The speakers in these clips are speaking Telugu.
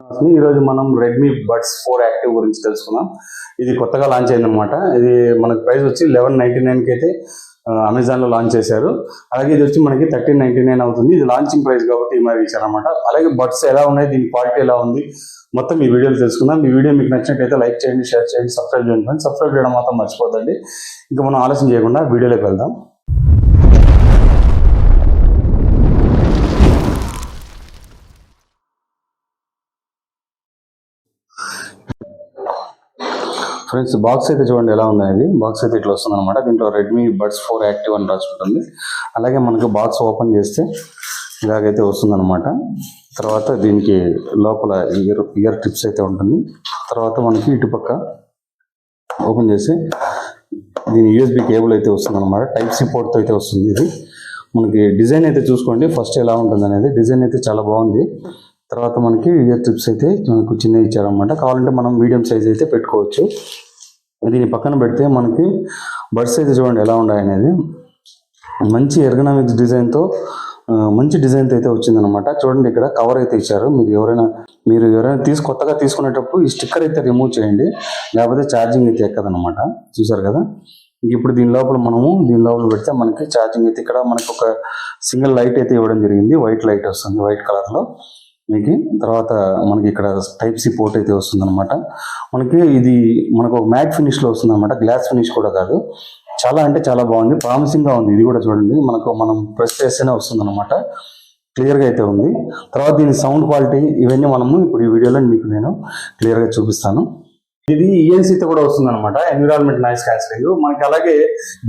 ఈ రోజు మనం రెడ్మీ బడ్స్ 4 యాక్టివ్ గురించి తెలుసుకుందాం. ఇది కొత్తగా లాంచ్ అయిందనమాట. ఇది మనకి ప్రైస్ వచ్చి 1199 కి అయితే అమెజాన్ లో లాంచ్ చేశారు. అలాగే ఇది వచ్చి మనకి 1399 అవుతుంది. ఇది లాంచింగ్ ప్రైస్ కాబట్టి ఈ మరి ఇచ్చారనమాట. అలాగే బడ్స్ ఎలా ఉన్నాయి, దీని క్వాలిటీ ఎలా ఉంది, మొత్తం ఈ వీడియోలో తెలుసుకుందాం. ఈ వీడియో మీకు నచ్చినట్లయితే లైక్ చేయండి, షేర్ చేయండి, సబ్స్క్రైబ్ చేయండి. సబ్స్క్రైబ్ చేయడం మాత్రం మర్చిపోతండి. ఇంకా మనం ఆలస్యం చేయకుండా వీడియోలోకి వెళ్దాం. ఫ్రెండ్స్, బాక్స్ అయితే చూడండి ఎలా ఉంది అనేది. బాక్స్ అయితే ఇట్లా వస్తుంది అనమాట. దీంట్లో రెడ్మీ బడ్స్ 4 యాక్టివ్ అని రాసి ఉంటుంది. అలాగే మనకు బాక్స్ ఓపెన్ చేస్తే ఇలాగైతే వస్తుంది అనమాట. తర్వాత దీనికి లోపల ఇయర్ టిప్స్ అయితే ఉంటుంది. తర్వాత మనకి ఇటుపక్క ఓపెన్ చేసి దీని యూఎస్బి కేబుల్ అయితే వస్తుంది అనమాట. టైప్ సి పోర్ట్తో అయితే వస్తుంది. ఇది మనకి డిజైన్ అయితే చూసుకోండి ఫస్ట్ ఎలా ఉంటుంది అనేది. డిజైన్ అయితే చాలా బాగుంది. తర్వాత మనకి ఇయర్ టిప్స్ అయితే మనకు చిన్న ఇచ్చారనమాట. కావాలంటే మనం మీడియం సైజ్ అయితే పెట్టుకోవచ్చు. దీని పక్కన పెడితే మనకి బడ్స్ అయితే చూడండి ఎలా ఉన్నాయి అనేది. మంచి ఎర్గనామిక్స్ డిజైన్తో మంచి డిజైన్తో అయితే వచ్చిందనమాట. చూడండి ఇక్కడ కవర్ అయితే ఇచ్చారు. మీరు ఎవరైనా కొత్తగా తీసుకునేటప్పుడు ఈ స్టిక్కర్ అయితే రిమూవ్ చేయండి, లేకపోతే ఛార్జింగ్ అయితే ఎక్కదనమాట. చూసారు కదా. ఇప్పుడు దీని లోపల పెడితే మనకి ఛార్జింగ్ అయితే ఇక్కడ మనకి ఒక సింగిల్ లైట్ అయితే ఇవ్వడం జరిగింది. వైట్ లైట్ వస్తుంది, వైట్ కలర్లో మీకు. తర్వాత మనకి ఇక్కడ టైప్ సి పోర్ట్ అయితే వస్తుంది అనమాట. మనకు ఒక మ్యాట్ ఫినిష్ లో వస్తుంది అనమాట. గ్లాస్ ఫినిష్ కూడా కాదు. చాలా అంటే చాలా బాగుంది, ప్రామిసింగ్ గా ఉంది. ఇది కూడా చూడండి మనం ప్రెస్ చేస్తేనే వస్తుంది అనమాట. క్లియర్ గా అయితే ఉంది. తర్వాత దీని సౌండ్ క్వాలిటీ ఇవన్నీ ఇప్పుడు ఈ వీడియోలో మీకు నేను క్లియర్ గా చూపిస్తాను. ఇది ఈఎన్సీతో కూడా వస్తుంది అనమాట, ఎన్విరాన్మెంట్ నాయిస్ క్యాన్సిలింగ్. మనకి అలాగే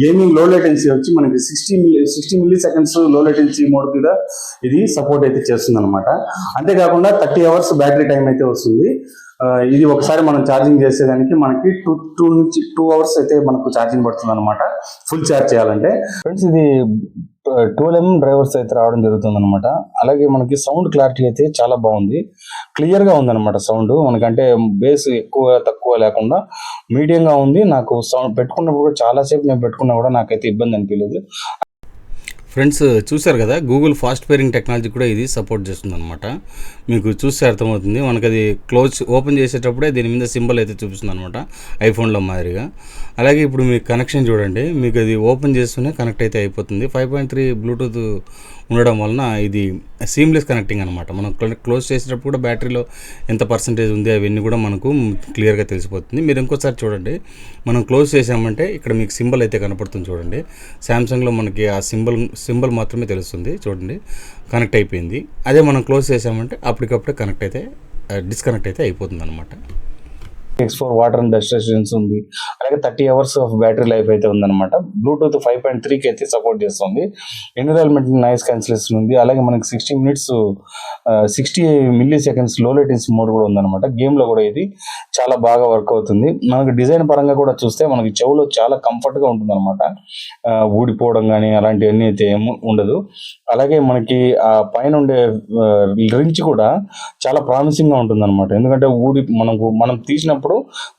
గేమింగ్ లో లేటెన్సీ వచ్చి మనకి 60 మిల్లీ సెకండ్స్ లో లేటెన్సీ మోడ్ మీద ఇది సపోర్ట్ అయితే చేస్తుంది అనమాట. అంతేకాకుండా 30 అవర్స్ బ్యాటరీ టైం అయితే వస్తుంది. ఇది ఒకసారి మనం ఛార్జింగ్ చేసేదానికి మనకి 2 అవర్స్ అయితే మనకు ఛార్జింగ్ పడుతుంది అనమాట, ఫుల్ ఛార్జ్ చేయాలంటే. ఫ్రెండ్స్, ఇది 12mm డ్రైవర్స్ అయితే రావడం జరుగుతుంది అనమాట. అలాగే మనకి సౌండ్ క్లారిటీ అయితే చాలా బాగుంది, క్లియర్ గా ఉంది అనమాట. సౌండ్ మనకంటే బేస్ ఎక్కువ తక్కువ లేకుండా మీడియంగా ఉంది. నాకు సౌండ్ పెట్టుకున్నప్పుడు కూడా చాలాసేపు నేను పెట్టుకున్నా కూడా నాకైతే ఇబ్బంది అనిపించలేదు. ఫ్రెండ్స్, చూసారు కదా, గూగుల్ ఫాస్ట్ పేరింగ్ టెక్నాలజీ కూడా ఇది సపోర్ట్ చేస్తుంది అనమాట. మీకు చూస్తే అర్థమవుతుంది. మనకు అది ఓపెన్ చేసేటప్పుడే దీని మీద సింబల్ అయితే చూపిస్తుంది అనమాట, ఐఫోన్లో మాదిరిగా. అలాగే ఇప్పుడు మీకు కనెక్షన్ చూడండి, మీకు అది ఓపెన్ చేస్తూనే కనెక్ట్ అయితే అయిపోతుంది. 5.3 బ్లూటూత్ ఉండడం వలన ఇది సీమ్లెస్ కనెక్టింగ్ అనమాట. మనం క్లోజ్ చేసేటప్పుడు కూడా బ్యాటరీలో ఎంత పర్సెంటేజ్ ఉంది అవన్నీ కూడా మనకు క్లియర్గా తెలిసిపోతుంది. మీరు ఇంకోసారి చూడండి, మనం క్లోజ్ చేసామంటే ఇక్కడ మీకు సింబల్ అయితే కనపడుతుంది చూడండి. శాంసంగ్లో మనకి ఆ సింబల్ మాత్రమే తెలుస్తుంది. చూడండి, కనెక్ట్ అయిపోయింది. అదే మనం క్లోజ్ చేసామంటే అప్పటికప్పుడే డిస్కనెక్ట్ అయితే అయిపోతుంది అనమాట. X4 water and dust resistance ఉంది. అలాగే 30 అవర్స్ ఆఫ్ బ్యాటరీ లైఫ్ అయితే ఉందన్నమాట. బ్లూటూత్ 5.3 కి అయితే సపోర్ట్ చేస్తుంది. ఎన్విరాన్మెంట్ నాయిస్ క్యాన్సిలేషన్ ఉంది. అలాగే మనకి 60 మిల్లీ సెకండ్స్ లో లేటెన్సీ మోడ్ కూడా ఉందన్నమాట. గేమ్ లో కూడా ఇది చాలా బాగా వర్క్ అవుతుంది. మనకి డిజైన్ పరంగా కూడా చూస్తే మనకి చెవులో చాలా కంఫర్ట్ గా ఉంటుంది అనమాట. ఊడిపోవడం కానీ అలాంటివన్నీ అయితే ఏమి ఉండదు. అలాగే మనకి ఆ పైన ఉండే రించ్ కూడా చాలా ప్రామిసింగ్ గా ఉంటుంది అనమాట. ఎందుకంటే మనం తీసినప్పుడు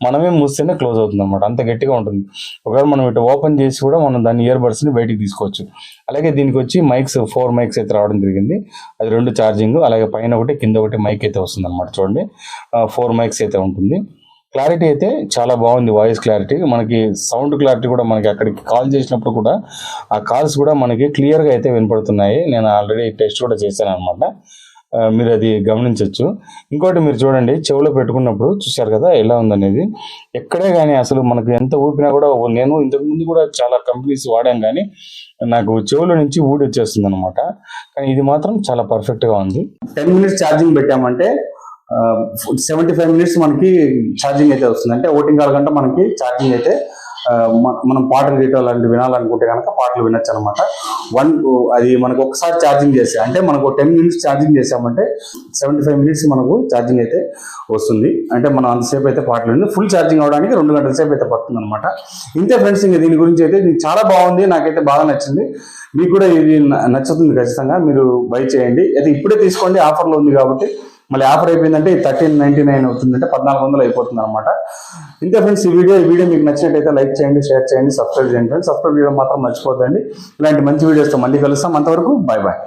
మనమే మూస్తేనే క్లోజ్ అవుతుంది అనమాట, అంత గట్టిగా ఉంటుంది. ఒకవేళ మనం ఇటు ఓపెన్ చేసి కూడా మనం దాని ఇయర్ బడ్స్ ని బయటికి తీసుకోవచ్చు. అలాగే దీనికి వచ్చి 4 మైక్స్ అయితే రావడం జరిగింది. అది 2 ఛార్జింగ్, అలాగే పైన ఒకటి కింద ఒకటి మైక్ అయితే వస్తుంది అనమాట. చూడండి, 4 మైక్స్ అయితే ఉంటుంది. క్లారిటీ అయితే చాలా బాగుంది, వాయిస్ క్లారిటీ. మనకి సౌండ్ క్లారిటీ కూడా మనకి అక్కడికి కాల్ చేసినప్పుడు కూడా ఆ కాల్స్ కూడా మనకి క్లియర్గా అయితే వినపడుతున్నాయి. నేను ఆల్రెడీ టెస్ట్ కూడా చేశాను అనమాట, మీరు అది గమనించవచ్చు. ఇంకోటి మీరు చూడండి, చెవులో పెట్టుకున్నప్పుడు చూశారు కదా ఎలా ఉందనేది. ఎక్కడే కానీ అసలు మనకు ఎంత ఊపినా కూడా, నేను ఇంతకుముందు కూడా చాలా కంపెనీస్ వాడాను కానీ నాకు చెవుల నుంచి ఊడి వచ్చేస్తుంది అనమాట. కానీ ఇది మాత్రం చాలా పర్ఫెక్ట్గా ఉంది. 10 మినిట్స్ ఛార్జింగ్ పెట్టామంటే 75 మినిట్స్ మనకి ఛార్జింగ్ అయితే వస్తుంది. అంటే 1.5 గంట మనకి ఛార్జింగ్ అయితే మనం పాటలు గీటలు అలాంటివి వినాలనుకుంటే కనుక పాటలు వినొచ్చు అనమాట. అది మనకు ఒకసారి ఛార్జింగ్ చేస్తే, అంటే మనకు 10 మినిట్స్ ఛార్జింగ్ చేసామంటే 75 మినిట్స్ మనకు ఛార్జింగ్ అయితే వస్తుంది. అంటే మనం అంతసేపు అయితే పాటలు విని ఫుల్ ఛార్జింగ్ అవడానికి 2 గంటల సేపు అయితే పడుతుంది అనమాట. ఇంతే ఫ్రెండ్స్, ఇంకా దీని గురించి అయితే ఇది చాలా బాగుంది, నాకైతే బాగా నచ్చింది. మీకు కూడా ఇది నచ్చుతుంది, ఖచ్చితంగా మీరు బై చేయండి. అయితే ఇప్పుడే తీసుకోండి, ఆఫర్లో ఉంది కాబట్టి. మళ్ళీ ఆఫర్ అయిపోయిందంటే 1399 అవుతుందంటే 1400 అయిపోతుంది అనమాట. ఇంతే ఫ్రెండ్స్, ఈ వీడియో మీకు నచ్చినట్టయితే లైక్ చేయండి, షేర్ చేయండి, సబ్స్క్రైబ్ చేయండి. సబ్స్క్రైబ్ చేయడం మాత్రం మర్చిపోద్దండి. ఇలాంటి మంచి వీడియోస్తో మళ్ళీ కలుస్తాం. అంతవరకు బాయ్ బాయ్.